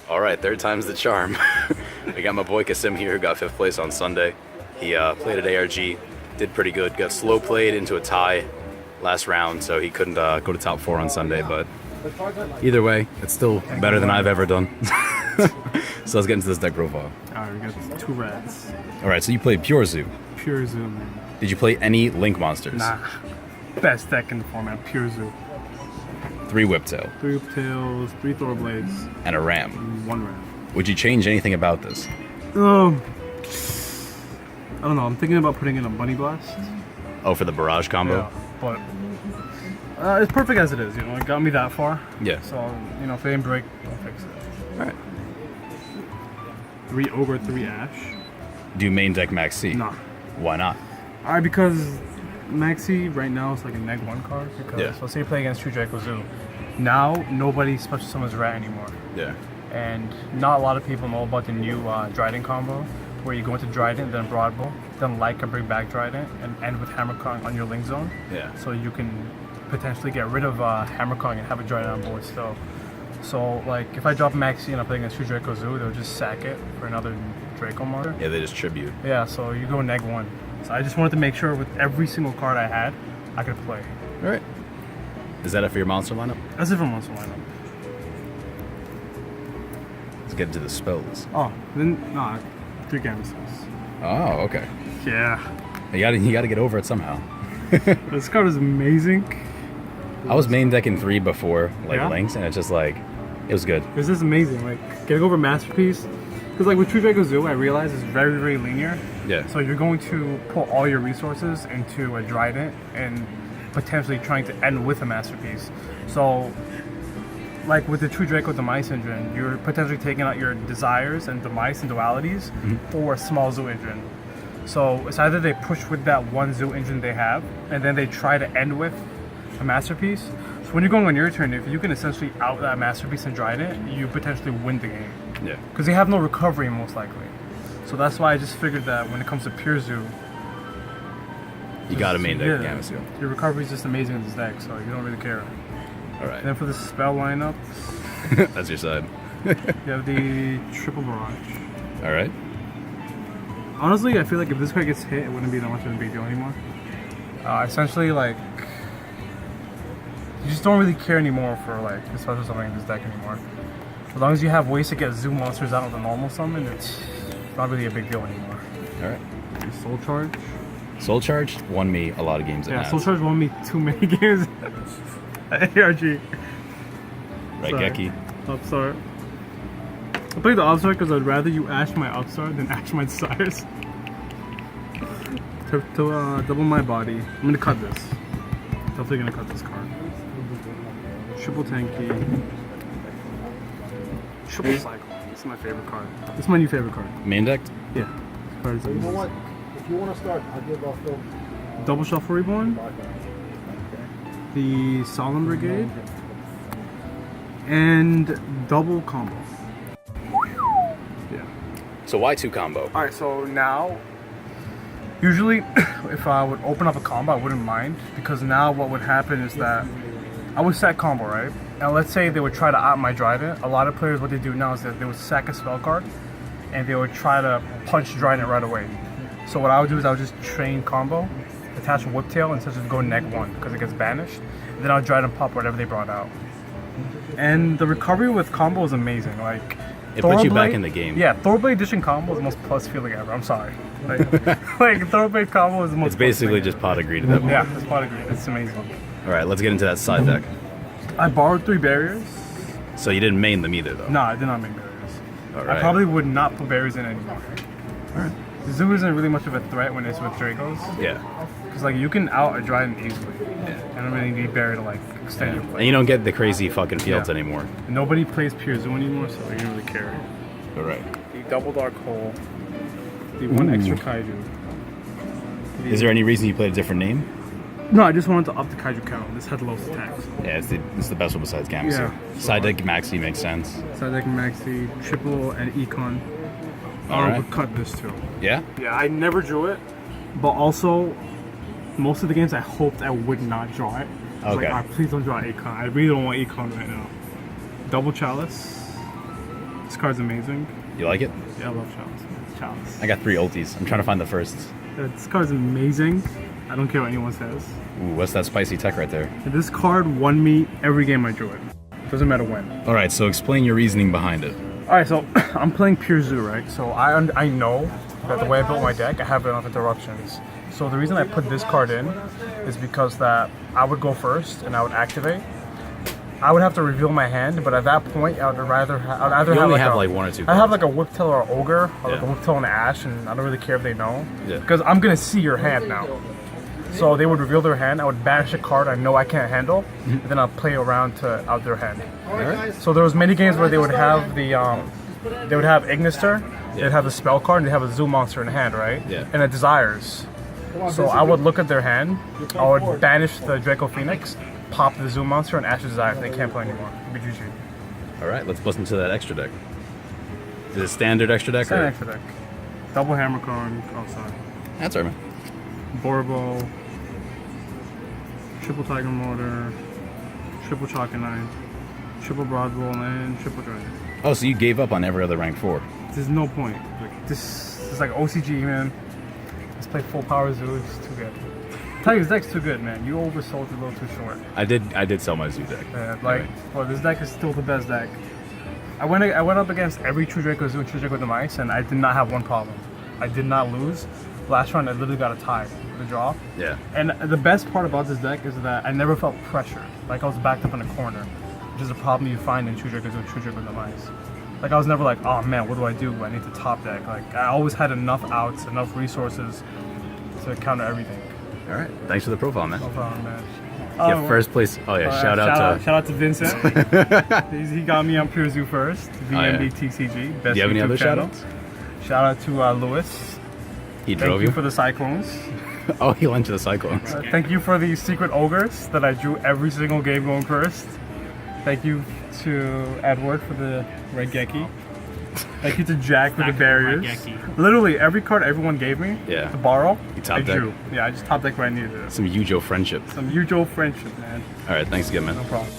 All right, third time's the charm. We got my boy Kassim here who got 5th place on Sunday. He played at ARG, did pretty good. Got slow played into a tie last round, so he couldn't go to top 4 on Sunday. But either way, it's still better than I've ever done. So let's get into this deck profile. Alright, we got 2 reds. All right, so you played Pure Zoo. Pure Zoo, man. Did you play any Link monsters? Nah. Best deck in the format, Pure Zoo. 3 Whiptail. 3 Whiptails, 3 Thorblades. And a Ram. 1 Ram. Would you change anything about this? I don't know, I'm thinking about putting in a Bunny Blast. Oh, for the Barrage combo? Yeah, but it's perfect as it is, you know, it got me that far. Yeah. So, you know, if they didn't break, I'll fix it. Alright. 3 Ogre, 3 Ash. Do you main deck Max C? Nah. Why not? Alright, because Maxi right now is like a neg 1 card. Because Yeah. let's say you play against True Draco Zoo. Now, nobody special summons Rat anymore. Yeah. And not a lot of people know about the new Dryden combo, where you go into Dryden, then Broadbow, then Light can bring back Dryden, and end with Hammerkong on your Link Zone. Yeah. So you can potentially get rid of Hammerkong and have a Dryden on board still. So, like, if I drop Maxi and I play against True Draco Zoo, they'll just sack it for another Draco monster. Yeah, they just tribute. Yeah, so you go neg 1. So I just wanted to make sure with every single card I had, I could play. Alright. Is that it for your monster lineup? That's it for monster lineup. Let's get into the spells. Oh, then, nah, 3 Gambits. Oh, okay. Yeah. You gotta get over it somehow. This card is amazing. I was main decking 3 before, like Yeah? Links, and it's just like, it was good. This is amazing. Like, getting over Masterpiece. Because, like, with True Draco Zoo, I realize it's very, very linear. Yeah. So you're going to put all your resources into a Dryden and potentially trying to end with a Masterpiece. So, like with the True Draco Demise engine, you're potentially taking out your Desires and Demise and Dualities for a small Zoo engine. So it's either they push with that one Zoo engine they have, and then they try to end with a Masterpiece. So when you're going on your turn, if you can essentially out that Masterpiece and Dryden, you potentially win the game. Yeah. Because they have no recovery most likely. So that's why I just figured that when it comes to Pure Zoo, You gotta main deck Gamma your recovery is just amazing in this deck, so you don't really care. Alright. And then for the spell lineup, That's your side. you have the Triple Barrage. Alright. Honestly, I feel like if this card gets hit, it wouldn't be that much of a big deal anymore. Essentially, like, you just don't really care anymore for, like, the special summoning this deck anymore. As long as you have ways to get Zoo monsters out of the normal summon, it's not really a big deal anymore. Alright. Soul Charge. Soul Charge won me a lot of games at Yeah, Nats. Soul Charge won me too many games at ARG. Right, Sorry. Geki? Upstart. I played the Upstart because I'd rather you Ash my Upstart than Ash my Desires. To double my body. I'm gonna cut this. Definitely gonna cut this card. Triple Tanky. Triple Cycle. This is my favorite card. This is my new favorite card. Main decked? Yeah. This card is You know amazing. what? If you want to start, I'll give off the Double Shuffle Reborn. The Solemn Brigade. And double combo. Yeah. So why 2 combo? Alright, so now, usually if I would open up a combo, I wouldn't mind, because now what would happen is that I would set combo, right? And let's say they would try to out my Dryden. A lot of players, what they do now is that they would sack a spell card, and they would try to punch Dryden right away. So what I would do is I would just train combo, attach a Whiptail, and just go neg 1, because it gets banished. And then I'll Dryden pop whatever they brought out. And the recovery with combo is amazing. Like, It puts you back Thorblade- in the game. Yeah, Thorblade Edition combo is the most plus feeling ever. I'm sorry. Like Thorblade combo is the most. It's basically plus just feeling pot agreed at that ever. point. Yeah, it's pot agreed. It's amazing. Alright, let's get into that side deck. I borrowed 3 barriers. So you didn't main them either, though. No, I did not make barriers. Alright. I probably would not put barriers in anymore. Zoo isn't really much of a threat when it's with Dracos. Yeah. Because, like, you can out a Dryden easily. I don't really need barrier to, like, extend your And play. you don't get the crazy fucking fields Yeah. anymore. Nobody plays Pure Zoo anymore, so you don't really care. Alright. The Double Dark Hole. The 1 extra Kaiju. Is there any reason you played a different name? No, I just wanted to up the Kaiju count. This had lowest attacks. Yeah, it's the best one besides Gamma. Yeah. Side deck Maxi makes sense. Side deck Maxi, Triple, and Econ. Alright. I would cut this too. Yeah? Yeah, I never drew it, but also most of the games I hoped I would not draw it. I was Okay. like, please don't draw Econ. I really don't want Econ right now. Double Chalice. This card's amazing. You like it? Yeah, I love Chalice. Chalice. I got 3 ultis. I'm trying to find the first. This card's amazing. I don't care what anyone says. Ooh, what's that spicy tech right there? This card won me every game I drew it. Doesn't matter when. All right, so explain your reasoning behind it. All right, so I'm playing Pure Zoo, right? So I know that the way I built my deck, I have enough interruptions. So the reason I put this card in is because that I would go first and I would activate. I would have to reveal my hand, but at that point, I'd either You only have like 1 or 2 I have cards. like a Whiptail or Ogre, or like a Yeah. Whiptail and Ash, and I don't really care if they know. Yeah. Because I'm gonna see your hand now. So they would reveal their hand, I would banish a card I know I can't handle, and then I'll play around to out their hand. Alright. So there was many games where they would have the they would have Ignister, they'd have the spell card, and they'd have a Zoo monster in hand, right? Yeah. And a Desires. So I would look at their hand, I would banish the Draco Phoenix, pop the Zoo monster, and Ash Desire. They can't play anymore. It'd be GG. All right, let's bust into that extra deck. Is it standard extra deck? Same Or? extra deck. Double Hammer card outside. That's all right, man. Borbo, triple Tiger Mortar, triple Chalkonite, triple Broadwall, and triple Dragon. Oh, so you gave up on every other rank 4. There's no point. Like this is like OCG, man. Let's play full power Zoo. It's too good. Tiger's deck's too good, man. You oversold it a little too short. I did sell my zoo deck. Well, this deck is still the best deck. I went up against every True Draco Zoo and True Draco Demise, and I did not have one problem. I did not lose. Last round, I literally got a tie, the draw. Yeah. And the best part about this deck is that I never felt pressure. Like I was backed up in a corner, which is a problem you find in True Draco Zoo and True Draco Demise. Like I was never like, oh man, what do? I need to top deck. Like I always had enough outs, enough resources to counter everything. All right. Thanks for the profile, man. No problem, man. Yeah, first place. Oh yeah, shout out to Vincent. He got me on Pure Zoo first. VMD TCG. Best Do you have any YouTube other shout channel. outs? Shout out to Lewis. He Thank drove you you? for the Cyclones. Oh, he went to the Cyclones. Thank you for the secret ogres that I drew every single game going first. Thank you to Edward for the Red Geki. Thank you to Jack for the barriers. Literally every card everyone gave me Yeah. to borrow, You top I deck? drew. Yeah, I just top deck where I needed it. Some Yujo friendship. Some usual friendship, man. All right, thanks again, man. No problem.